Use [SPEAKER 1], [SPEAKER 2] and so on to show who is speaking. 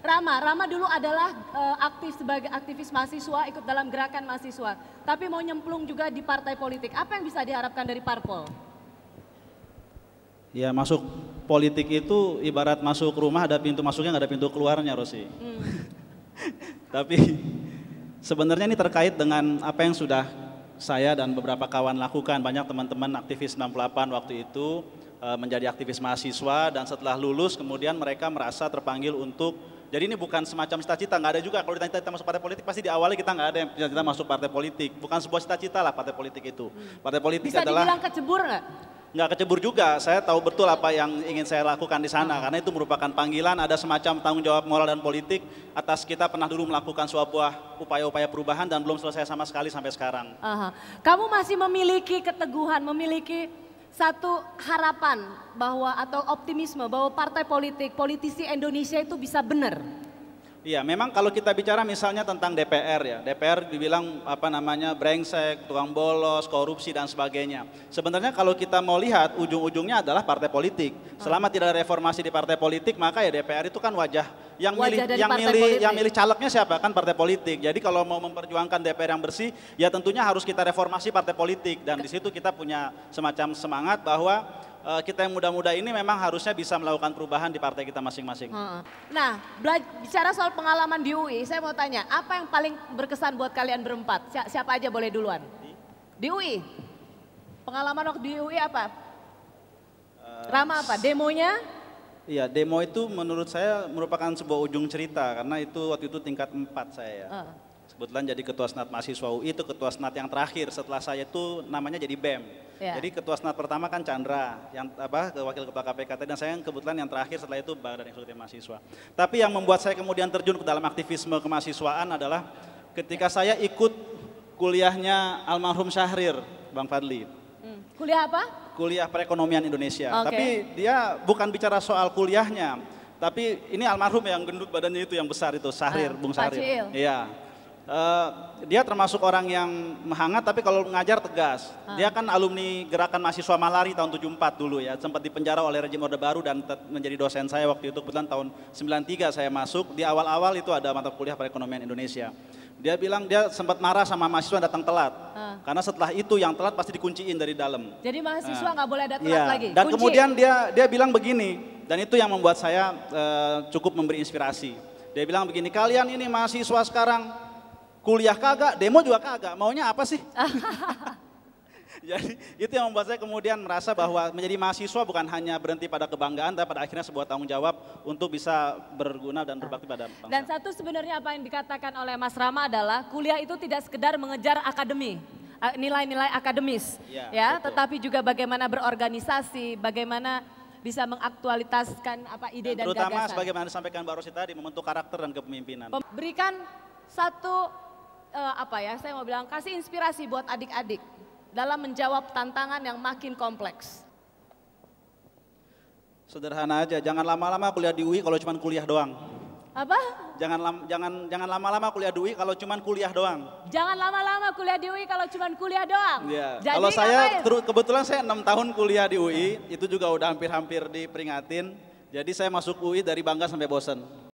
[SPEAKER 1] Rama dulu adalah aktif sebagai aktivis mahasiswa, ikut dalam gerakan mahasiswa. Tapi mau nyemplung juga di partai politik. Apa yang bisa diharapkan dari parpol?
[SPEAKER 2] Ya, masuk politik itu ibarat masuk rumah, ada pintu masuknya nggak ada pintu keluarnya, Rosi. Tapi sebenarnya ini terkait dengan apa yang sudah saya dan beberapa kawan lakukan. Banyak teman-teman aktivis 98 waktu itu menjadi aktivis mahasiswa, dan setelah lulus kemudian mereka merasa terpanggil untuk, jadi ini bukan semacam cita-cita, nggak ada juga kalau ditanya kita masuk partai politik, pasti di awalnya kita nggak ada yang cita-cita masuk partai politik. Bukan sebuah cita-cita lah partai politik itu. Partai politik
[SPEAKER 1] Bisa
[SPEAKER 2] adalah...
[SPEAKER 1] dibilang kecebur nggak?
[SPEAKER 2] Nggak kecebur juga, saya tahu betul apa yang ingin saya lakukan di sana, karena itu merupakan panggilan, ada semacam tanggung jawab moral dan politik atas kita pernah dulu melakukan sebuah upaya-upaya perubahan dan belum selesai sama sekali sampai sekarang.
[SPEAKER 1] Kamu masih memiliki keteguhan, memiliki satu harapan bahwa atau optimisme bahwa partai politik, politisi Indonesia itu bisa benar?
[SPEAKER 2] Iya, memang kalau kita bicara misalnya tentang DPR ya, DPR dibilang apa namanya brengsek, tukang bolos, korupsi dan sebagainya. Sebenarnya kalau kita mau lihat ujung-ujungnya adalah partai politik. Selama tidak ada reformasi di partai politik, maka ya DPR itu kan wajah yang milih calegnya siapa? Kan partai politik. Jadi kalau mau memperjuangkan DPR yang bersih, ya tentunya harus kita reformasi partai politik, dan di situ kita punya semacam semangat bahwa kita yang muda-muda ini memang harusnya bisa melakukan perubahan di partai kita masing-masing.
[SPEAKER 1] Nah, bicara soal pengalaman di UI, saya mau tanya, apa yang paling berkesan buat kalian berempat? Siapa aja boleh duluan? Di UI? Pengalaman waktu di UI apa? Rama apa? Demonya?
[SPEAKER 2] Iya, demo itu menurut saya merupakan sebuah ujung cerita, karena itu waktu itu tingkat 4 saya ya. Kebetulan jadi ketua senat mahasiswa UI, itu ketua senat yang terakhir setelah saya itu namanya jadi BEM. Jadi ketua senat pertama kan Chandra, yang wakil ketua KPK, dan saya kebetulan yang terakhir setelah itu Badan Eksekutif Mahasiswa. Tapi yang membuat saya kemudian terjun ke dalam aktivisme kemahasiswaan adalah ketika saya ikut kuliahnya almarhum Syahrir, Bang Fadli.
[SPEAKER 1] Kuliah apa?
[SPEAKER 2] Kuliah Perekonomian Indonesia. Tapi dia bukan bicara soal kuliahnya, tapi ini almarhum yang gendut badannya itu yang besar itu, Syahrir, Bung Syahrir. Iya. Dia termasuk orang yang menghangat, tapi kalau mengajar tegas. Dia kan alumni gerakan mahasiswa Malari tahun 74 dulu ya, sempat dipenjara oleh rejim Orde Baru dan menjadi dosen saya waktu itu. Kebetulan tahun 93 saya masuk, di awal-awal itu ada mata kuliah perekonomian Indonesia. Dia bilang dia sempat marah sama mahasiswa datang telat, karena setelah itu yang telat pasti dikunciin dari dalam.
[SPEAKER 1] Jadi mahasiswa nggak boleh ada telat lagi?
[SPEAKER 2] Dan kemudian dia bilang begini, dan itu yang membuat saya cukup memberi inspirasi. Dia bilang begini, kalian ini mahasiswa sekarang, kuliah kagak, demo juga kagak, maunya apa sih? Jadi itu yang membuat saya kemudian merasa bahwa menjadi mahasiswa bukan hanya berhenti pada kebanggaan, tapi pada akhirnya sebuah tanggung jawab untuk bisa berguna dan berbakti pada bangsa.
[SPEAKER 1] Dan satu sebenarnya apa yang dikatakan oleh Mas Rama adalah kuliah itu tidak sekedar mengejar akademi, nilai-nilai akademis, ya, tetapi juga bagaimana berorganisasi, bagaimana bisa mengaktualitaskan ide dan
[SPEAKER 2] terutama
[SPEAKER 1] gagasan.
[SPEAKER 2] sebagaimana disampaikan Mbak Rosi tadi, membentuk karakter dan kepemimpinan.
[SPEAKER 1] Berikan satu saya mau bilang kasih inspirasi buat adik-adik dalam menjawab tantangan yang makin kompleks.
[SPEAKER 2] Sederhana aja, jangan lama-lama kuliah di UI kalau cuma kuliah doang.
[SPEAKER 1] Apa?
[SPEAKER 2] Jangan lama-lama kuliah di UI kalau cuma kuliah doang.
[SPEAKER 1] Jangan lama-lama kuliah di UI kalau cuma kuliah doang.
[SPEAKER 2] Ya.
[SPEAKER 1] Jadi
[SPEAKER 2] kalau saya kebetulan saya 6 tahun kuliah di UI, itu juga udah hampir-hampir diperingatin. Jadi saya masuk UI dari bangga sampai bosen.